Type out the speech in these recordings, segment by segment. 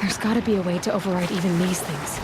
There's gotta be a way to override even these things.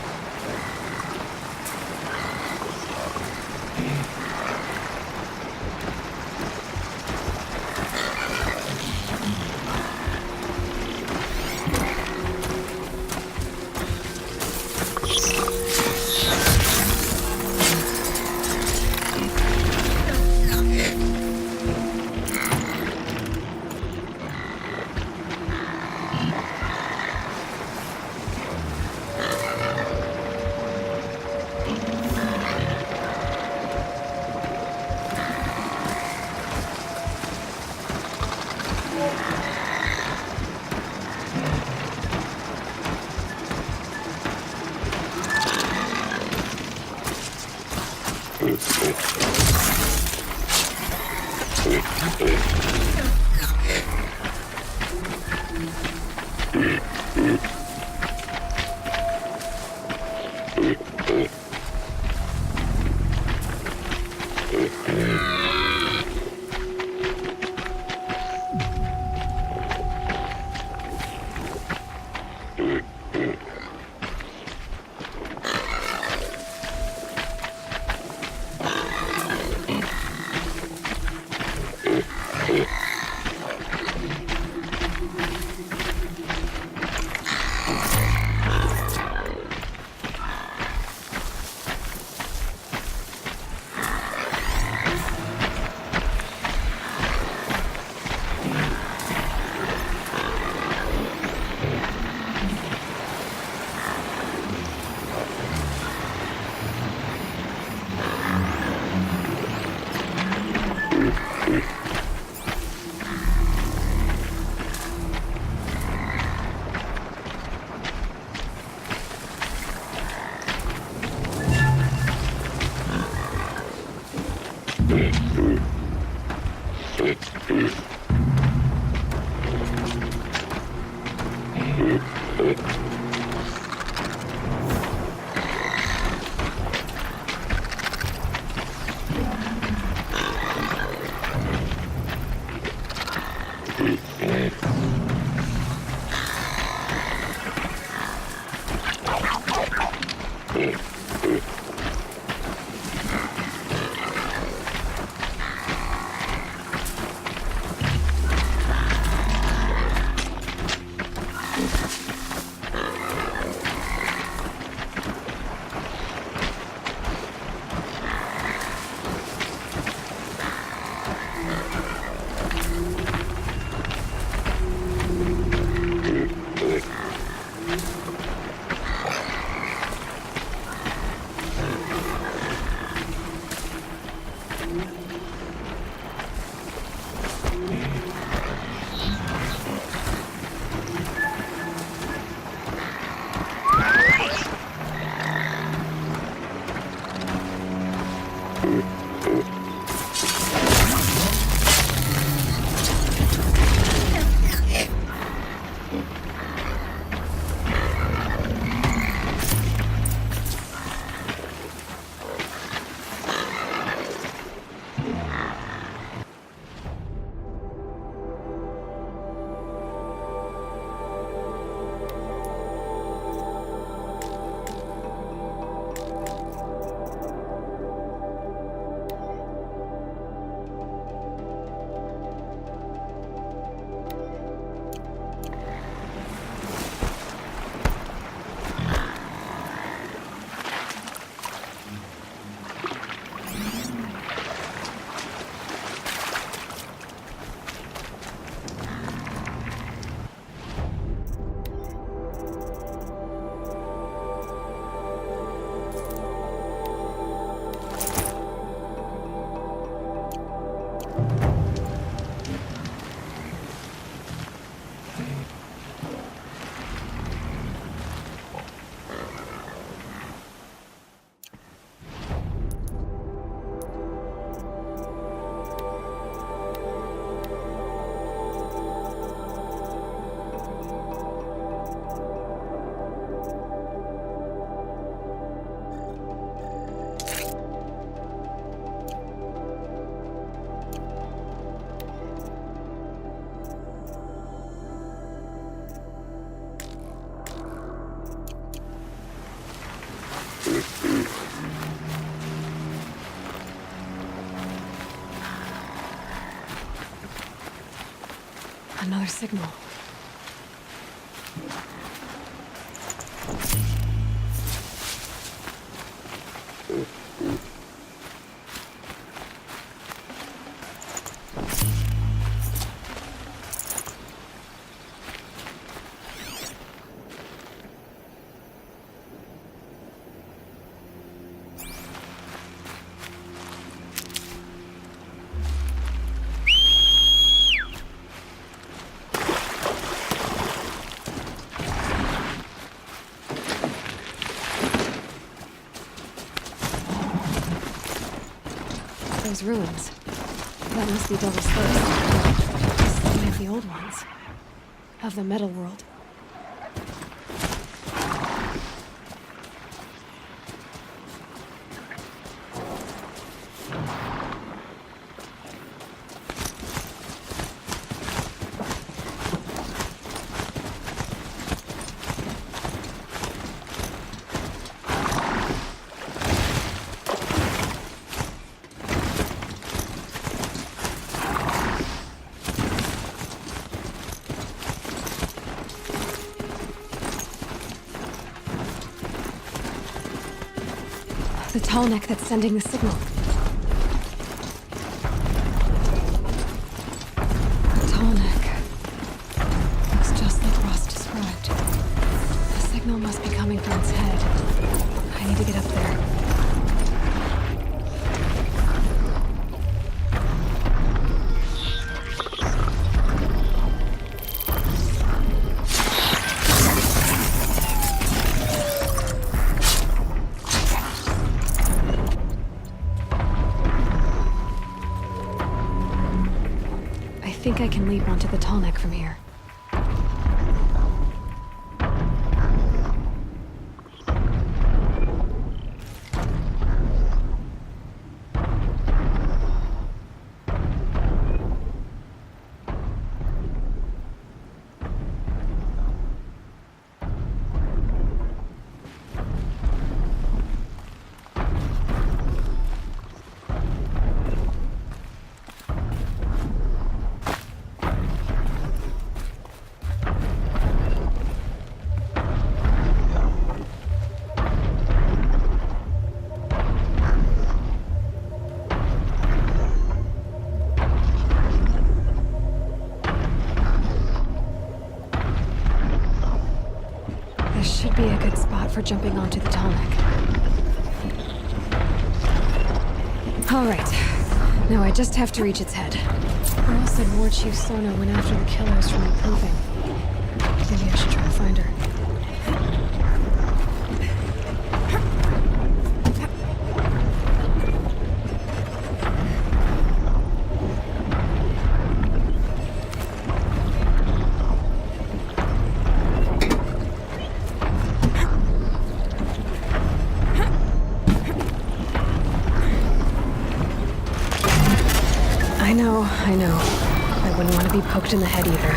Another signal. Those ruins. That must be Devil's Thirst. This is one of the old ones. Of the metal world. The tall neck that's sending the signal. The tall neck. Looks just like Ross described. The signal must be coming from its head. I need to get up there. I think I can leap onto the tall neck from here. Should be a good spot for jumping onto the tall neck. All right. Now I just have to reach its head. Earl said War Chief Sona went after the killers from the Proving. Maybe I should try to find her. I know. I wouldn't want to be poked in the head either.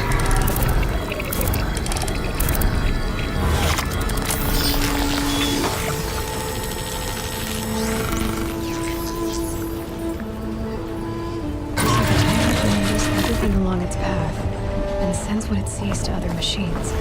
Notice everything along its path and sends what it sees to other machines.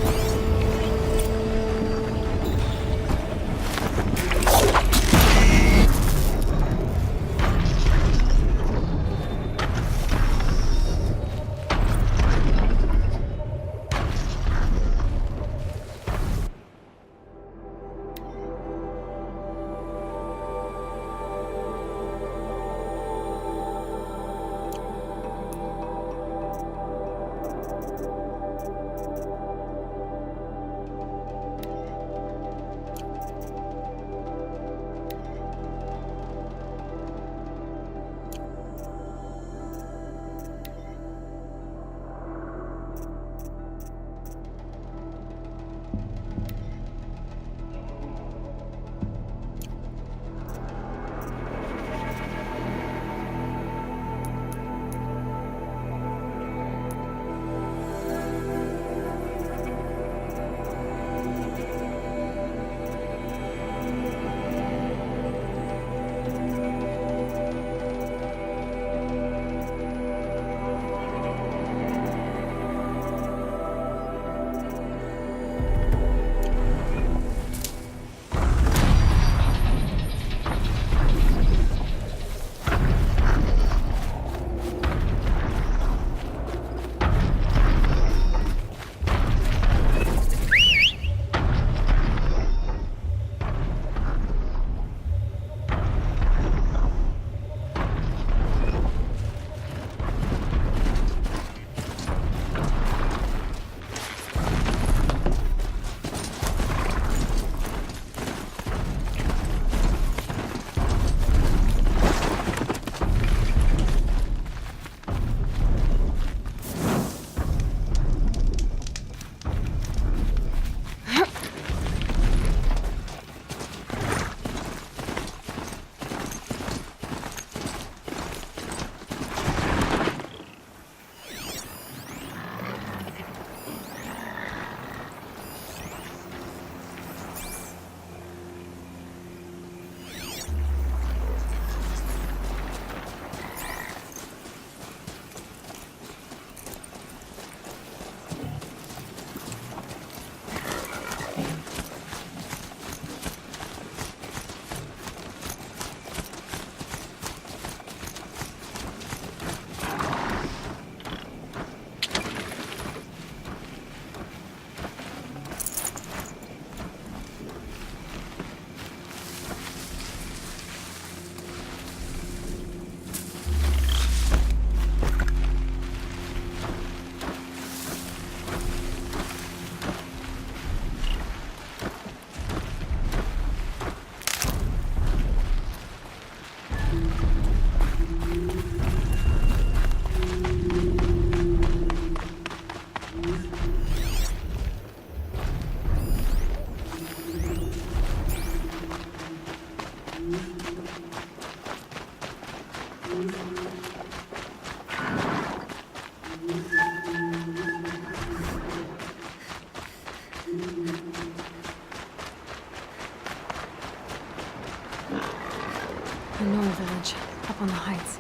The Nora village, up on the heights.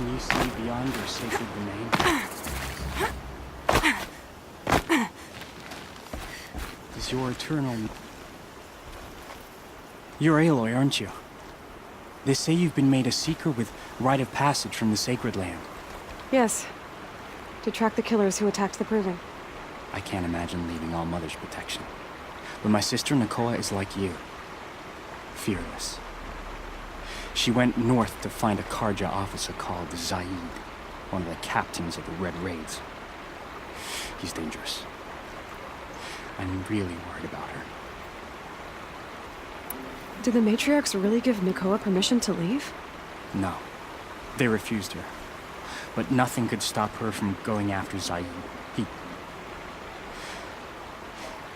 Can you see beyond your sacred domain? Is your eternal... You're Aloy, aren't you? They say you've been made a seeker with rite of passage from the sacred land. Yes. To track the killers who attacked the Proving. I can't imagine leaving All Mother's protection. But my sister Nakoa is like you. Fearless. She went north to find a Karja officer called Zaid, one of the captains of the Red Raids. He's dangerous. I'm really worried about her. Did the matriarchs really give Nakoa permission to leave? No. They refused her. But nothing could stop her from going after Zaid.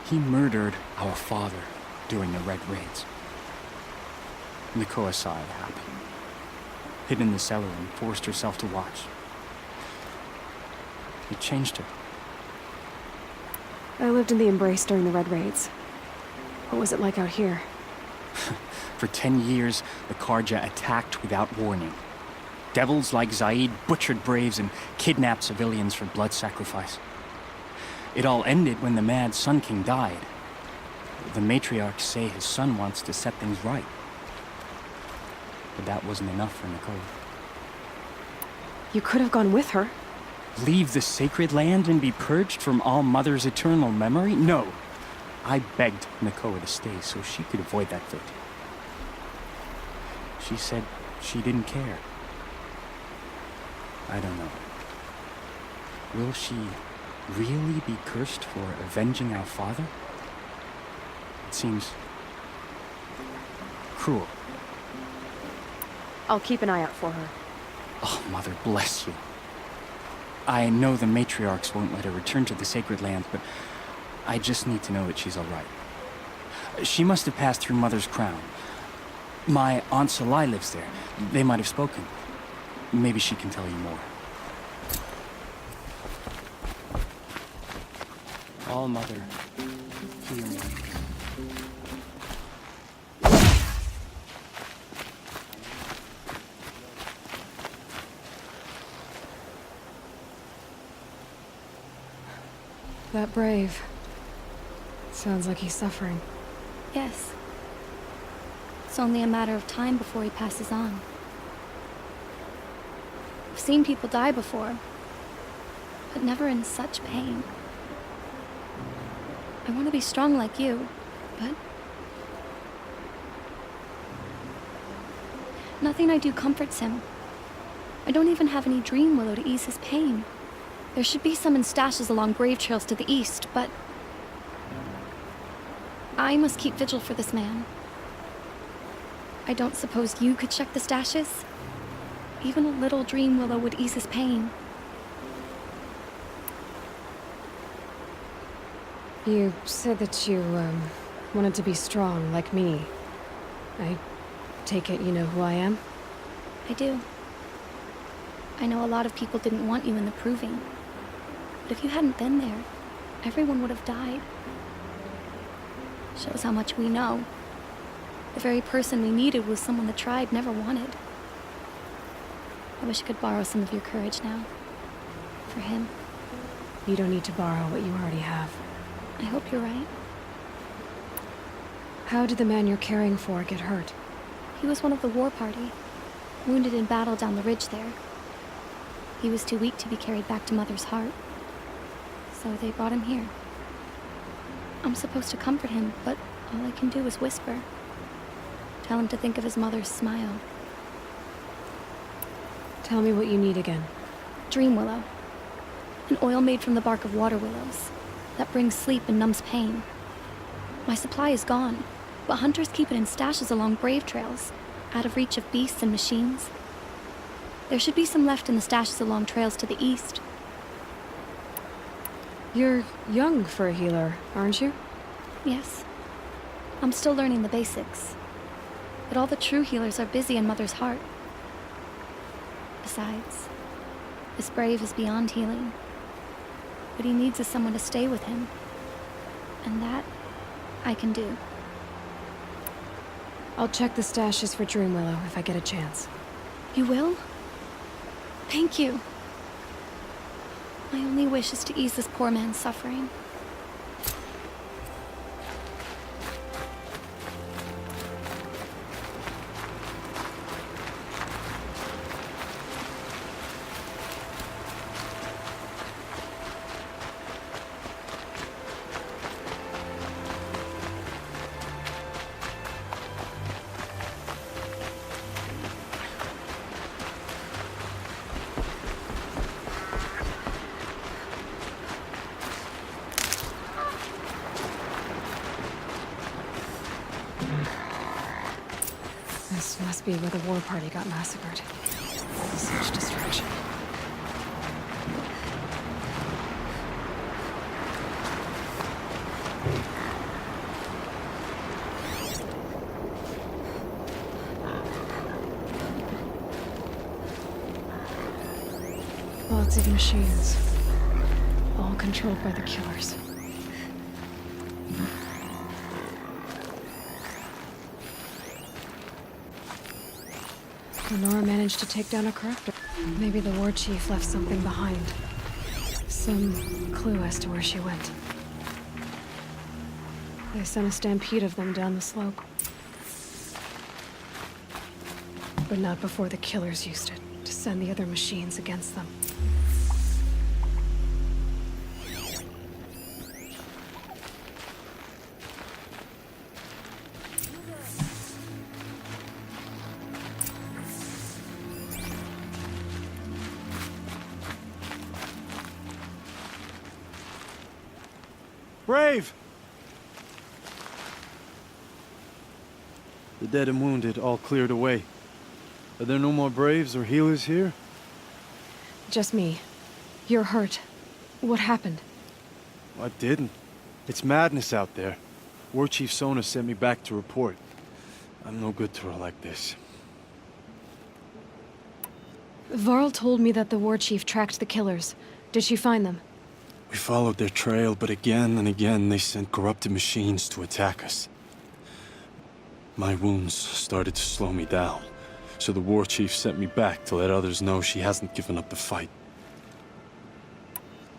He murdered our father during the Red Raids. Nakoa saw it happen. Hid in the cellar and forced herself to watch. It changed her. I lived in the Embrace during the Red Raids. What was it like out here? For 10 years, the Karja attacked without warning. Devils like Zaid butchered braves and kidnapped civilians for blood sacrifice. It all ended when the mad Sun King died. The matriarchs say his son wants to set things right. But that wasn't enough for Nakoa. You could have gone with her. Leave the sacred land and be purged from All Mother's eternal memory? No. I begged Nakoa to stay so she could avoid that fate. She said she didn't care. I don't know. Will she really be cursed for avenging our father? It seems cruel. I'll keep an eye out for her. Oh, Mother bless you. I know the matriarchs won't let her return to the sacred lands, but I just need to know that she's all right. She must have passed through Mother's crown. My Aunt Salai lives there. They might have spoken. Maybe she can tell you more. All Mother, hear me. That brave. Sounds like he's suffering. Yes. It's only a matter of time before he passes on. I've seen people die before, but never in such pain. I want to be strong like you, but nothing I do comforts him. I don't even have any dream willow to ease his pain. There should be some in stashes along grave trails to the east, but I must keep vigil for this man. I don't suppose you could check the stashes? Even a little dream willow would ease his pain. You said that you, wanted to be strong like me. I take it you know who I am? I do. I know a lot of people didn't want you in the Proving. But if you hadn't been there, everyone would have died. Shows how much we know. The very person we needed was someone the tribe never wanted. I wish I could borrow some of your courage now. For him. You don't need to borrow what you already have. I hope you're right. How did the man you're caring for get hurt? He was one of the war party, wounded in battle down the ridge there. He was too weak to be carried back to Mother's heart. So they brought him here. I'm supposed to comfort him, but all I can do is whisper. Tell him to think of his mother's smile. Tell me what you need again. Dream willow. An oil made from the bark of water willows that brings sleep and numbs pain. My supply is gone, but hunters keep it in stashes along brave trails, out of reach of beasts and machines. There should be some left in the stashes along trails to the east. You're young for a healer, aren't you? Yes. I'm still learning the basics. But all the true healers are busy in Mother's heart. Besides, this brave is beyond healing. What he needs is someone to stay with him. And that, I can do. I'll check the stashes for Dreamwillow if I get a chance. You will? Thank you. My only wish is to ease this poor man's suffering. This must be where the war party got massacred. Such destruction. Lots of machines. All controlled by the killers. Lenora managed to take down a corruptor. Maybe the war chief left something behind. Some clue as to where she went. They sent a stampede of them down the slope. But not before the killers used it to send the other machines against them. Brave! The dead and wounded all cleared away. Are there no more Braves or healers here? Just me. You're hurt. What happened? I didn't. It's madness out there. War Chief Sona sent me back to report. I'm no good to her like this. Varl told me that the war chief tracked the killers. Did she find them? We followed their trail, but again and again they sent corrupted machines to attack us. My wounds started to slow me down, so the war chief sent me back to let others know she hasn't given up the fight.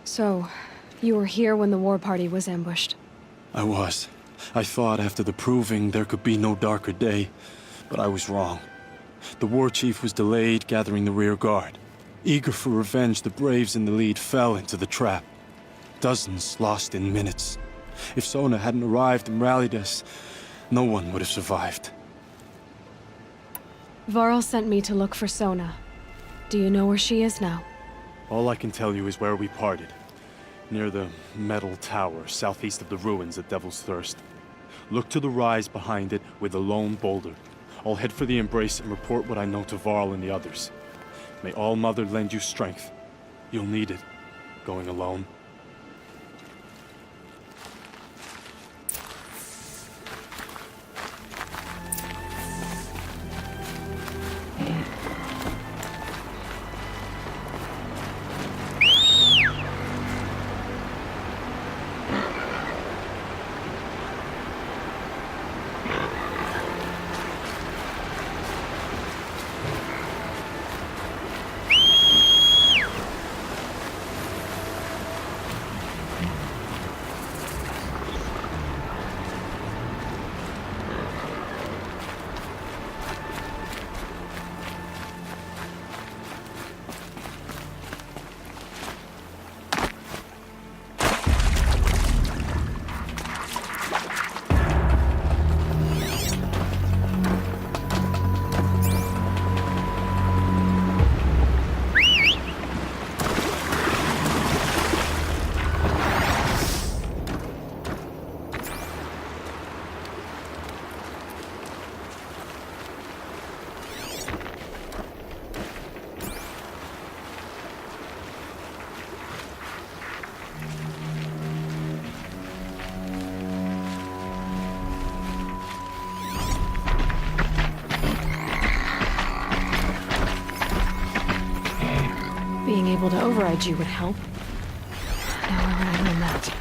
So, you were here when the war party was ambushed? I was. I thought after the proving there could be no darker day, but I was wrong. The war chief was delayed gathering the rear guard. Eager for revenge, the Braves in the lead fell into the trap. Dozens lost in minutes. If Sona hadn't arrived and rallied us, no one would have survived. Varl sent me to look for Sona. Do you know where she is now? All I can tell you is where we parted. Near the metal tower, southeast of the ruins at Devil's Thirst. Look to the rise behind it with a lone boulder. I'll head for the embrace and report what I know to Varl and the others. May All Mother lend you strength. You'll need it, going alone. being able to override you would help. Now we're riding on that.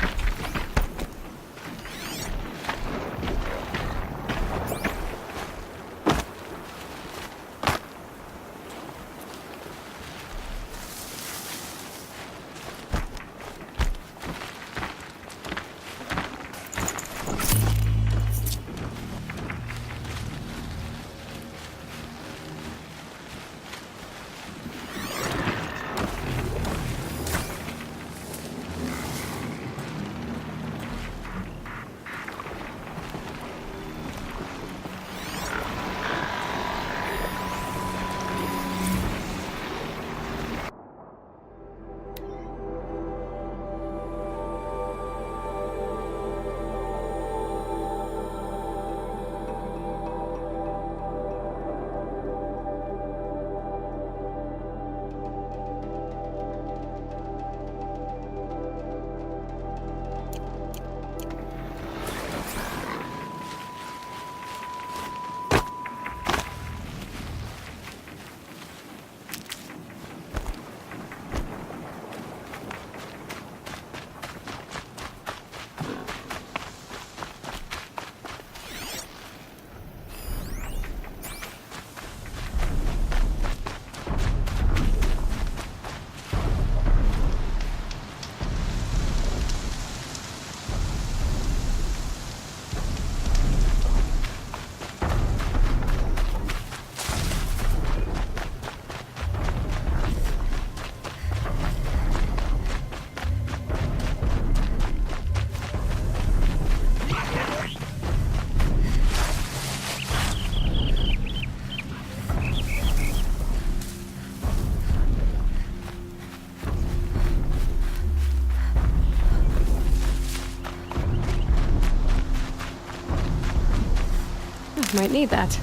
Might need that.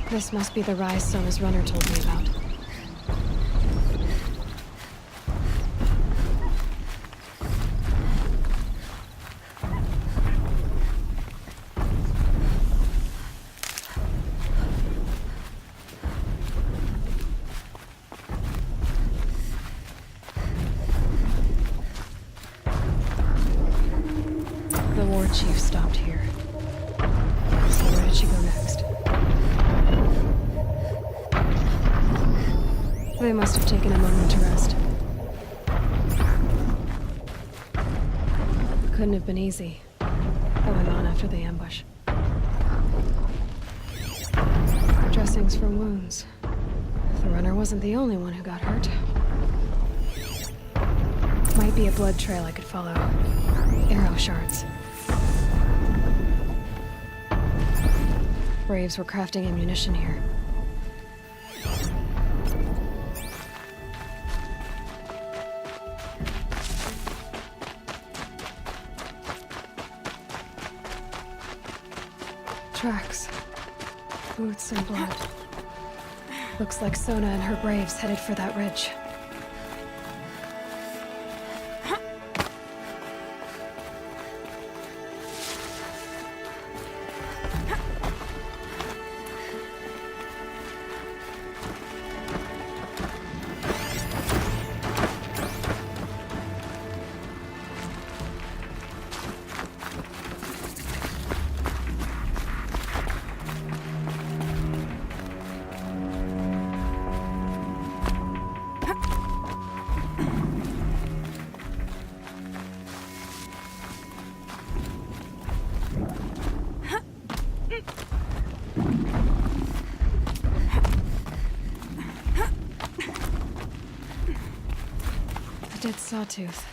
This must be the rise Sona's runner told me about. The war chief stopped here. So where did she go next? They must have taken a moment to rest. Couldn't have been easy, going on after the ambush. Dressings for wounds. The runner wasn't the only one who got hurt. Might be a blood trail I could follow. Arrow shards. Braves were crafting ammunition here. Tracks. Boots and blood. Looks like Sona and her braves headed for that ridge. A dead sawtooth.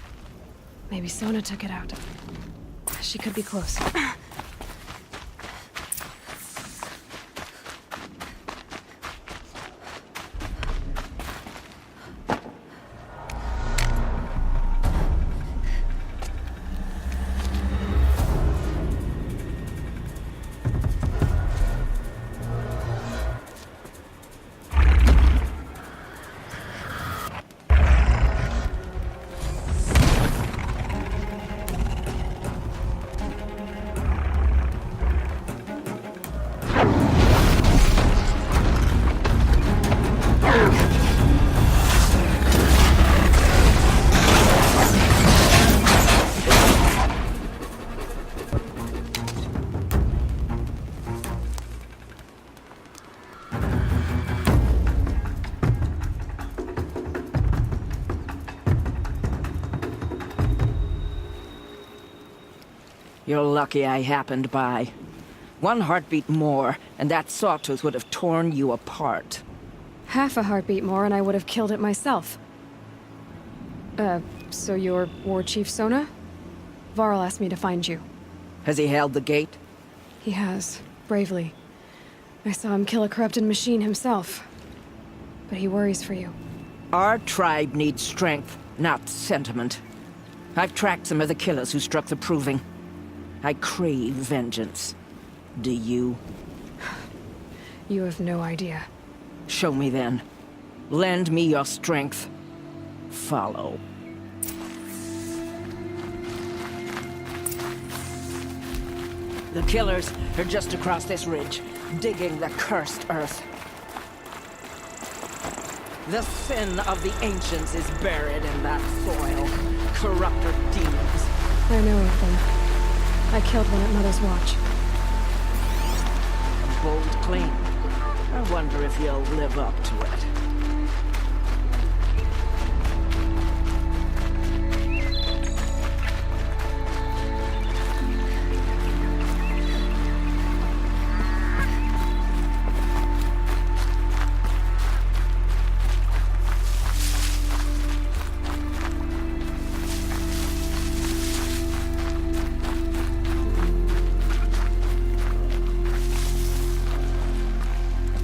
Maybe Sona took it out. She could be close. You're lucky I happened by. One heartbeat more, and that sawtooth would have torn you apart. Half a heartbeat more and I would have killed it myself. So you're War Chief Sona? Varl asked me to find you. Has he held the gate? He has, bravely. I saw him kill a corrupted machine himself. But he worries for you. Our tribe needs strength, not sentiment. I've tracked some of the killers who struck the Proving. I crave vengeance. Do you? You have no idea. Show me then. Lend me your strength. Follow. The killers are just across this ridge, digging the cursed earth. The sin of the ancients is buried in that soil. Corrupter demons. I know of them. I killed one at Mother's Watch. A bold claim. I wonder if you'll live up to it.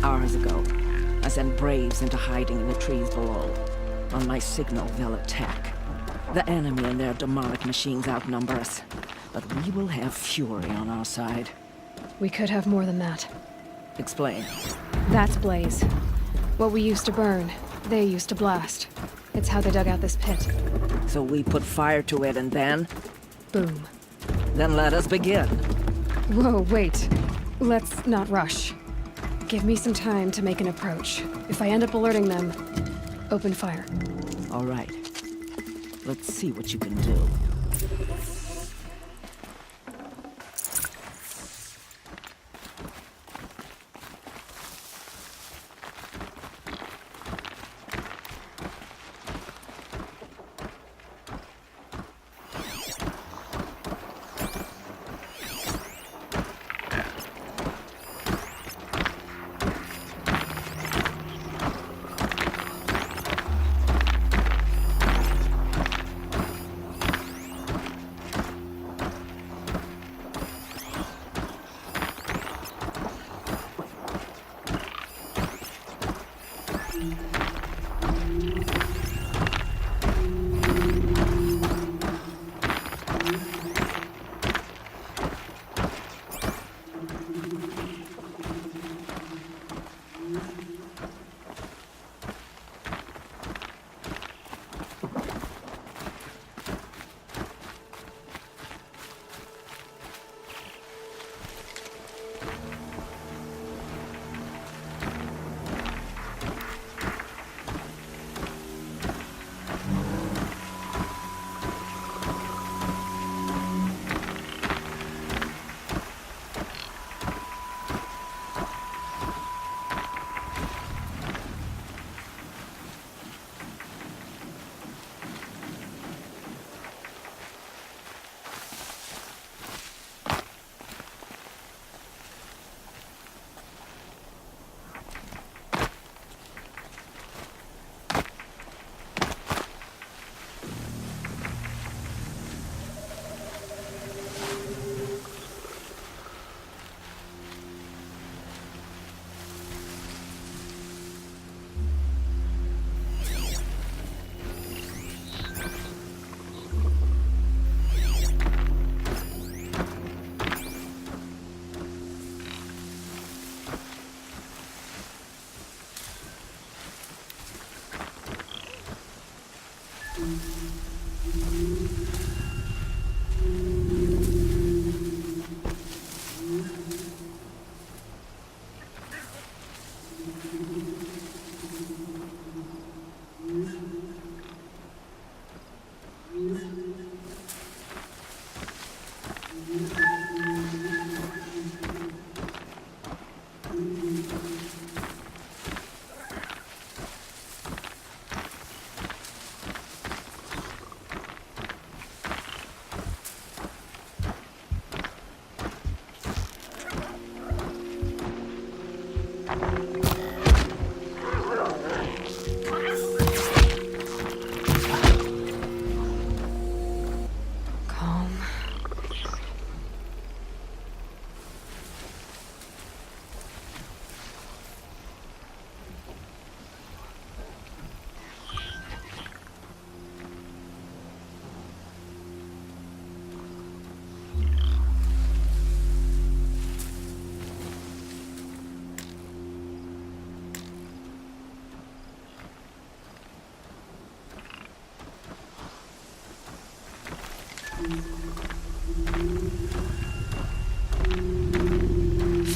Hours ago, I sent Braves into hiding in the trees below. On my signal, they'll attack. The enemy and their demonic machines outnumber us, but we will have fury on our side. We could have more than that. Explain. That's Blaze. What we used to burn, they used to blast. It's how they dug out this pit. So we put fire to it and then? Boom. Then let us begin. Whoa, wait. Let's not rush. Give me some time to make an approach. If I end up alerting them, open fire. All right. Let's see what you can do.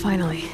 Finally.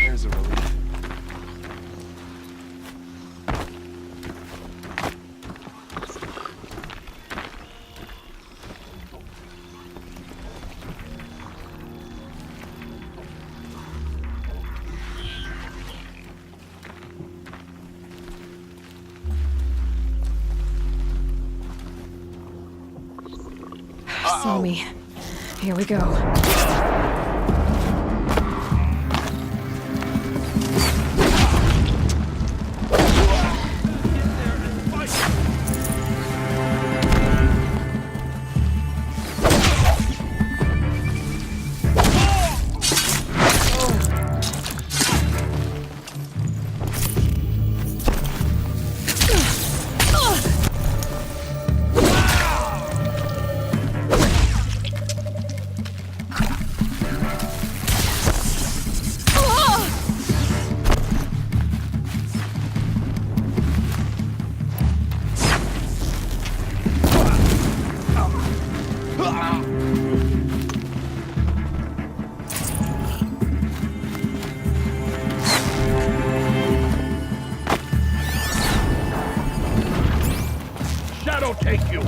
There's a relief. Saw me. Here we go. Shadow take you!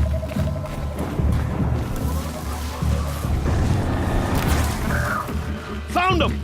Found him!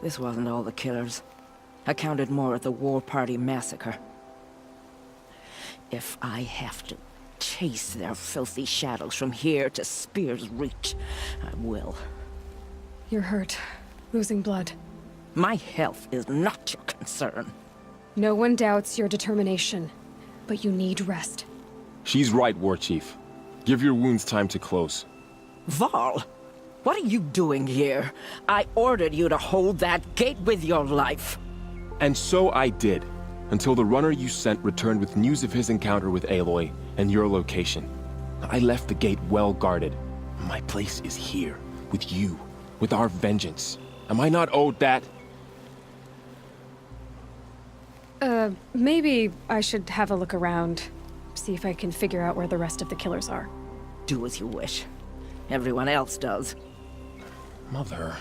This wasn't all the killers. I counted more at the War Party massacre. If I have to chase their filthy shadows from here to Spear's Reach, I will. You're hurt. Losing blood. My health is not your concern. No one doubts your determination, but you need rest. She's right, War Chief. Give your wounds time to close. Varl! What are you doing here? I ordered you to hold that gate with your life. And so I did, until the runner you sent returned with news of his encounter with Aloy and your location. I left the gate well guarded. My place is here, with you, with our vengeance. Am I not owed that? Maybe I should have a look around, see if I can figure out where the rest of the killers are. Do as you wish. Everyone else does. Mother...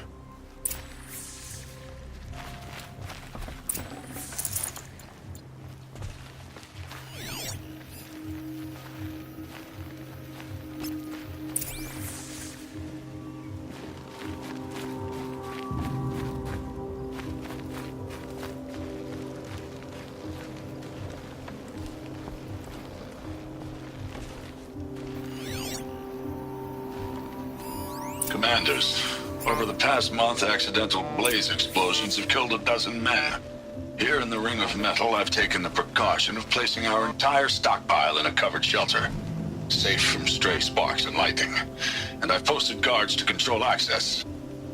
Commanders, over the past month, accidental blaze explosions have killed a dozen men. Here in the Ring of Metal, I've taken the precaution of placing our entire stockpile in a covered shelter, safe from stray sparks and lightning, and I've posted guards to control access.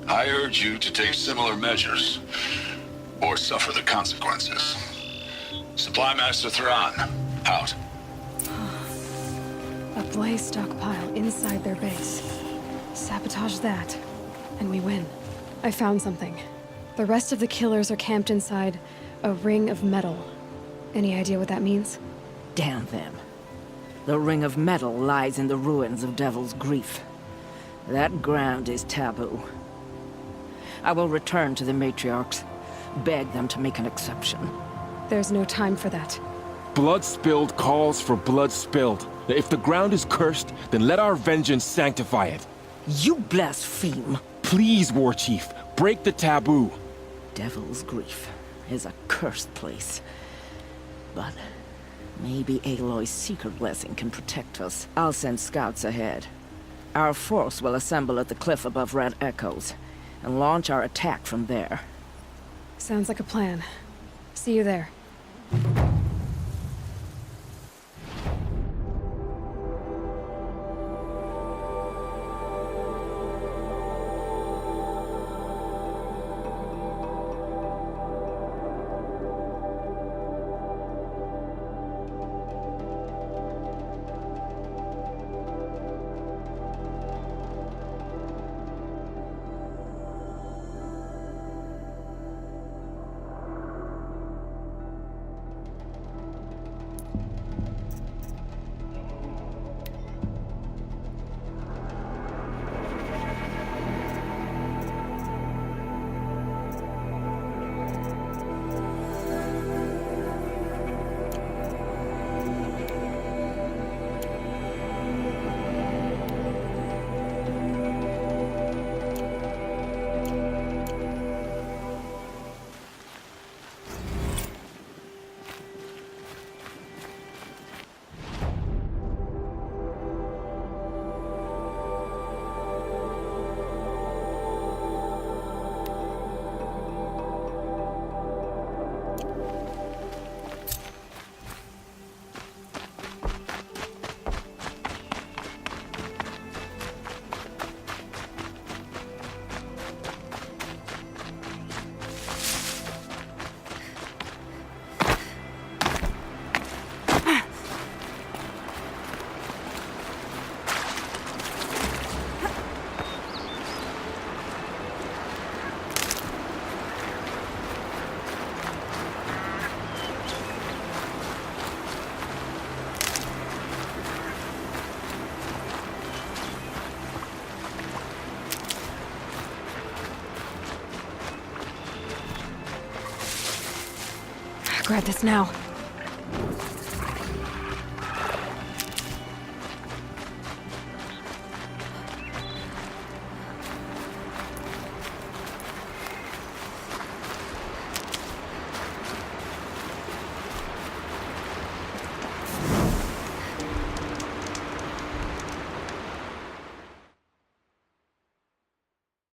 I urge you to take similar measures, or suffer the consequences. Supply Master Thrawn, out. A blaze stockpile inside their base. Sabotage that, and we win. I found something. The rest of the killers are camped inside a ring of metal. Any idea what that means? Damn them. The Ring of Metal lies in the ruins of Devil's Grief. That ground is taboo. I will return to the matriarchs, beg them to make an exception. There's no time for that. Blood spilled calls for blood spilled. If the ground is cursed, then let our vengeance sanctify it. You blaspheme! Please, War Chief, break the taboo. Devil's Grief is a cursed place. But maybe Aloy's secret blessing can protect us. I'll send scouts ahead. Our force will assemble at the cliff above Red Echoes, and launch our attack from there. Sounds like a plan. See you there. Grab this now.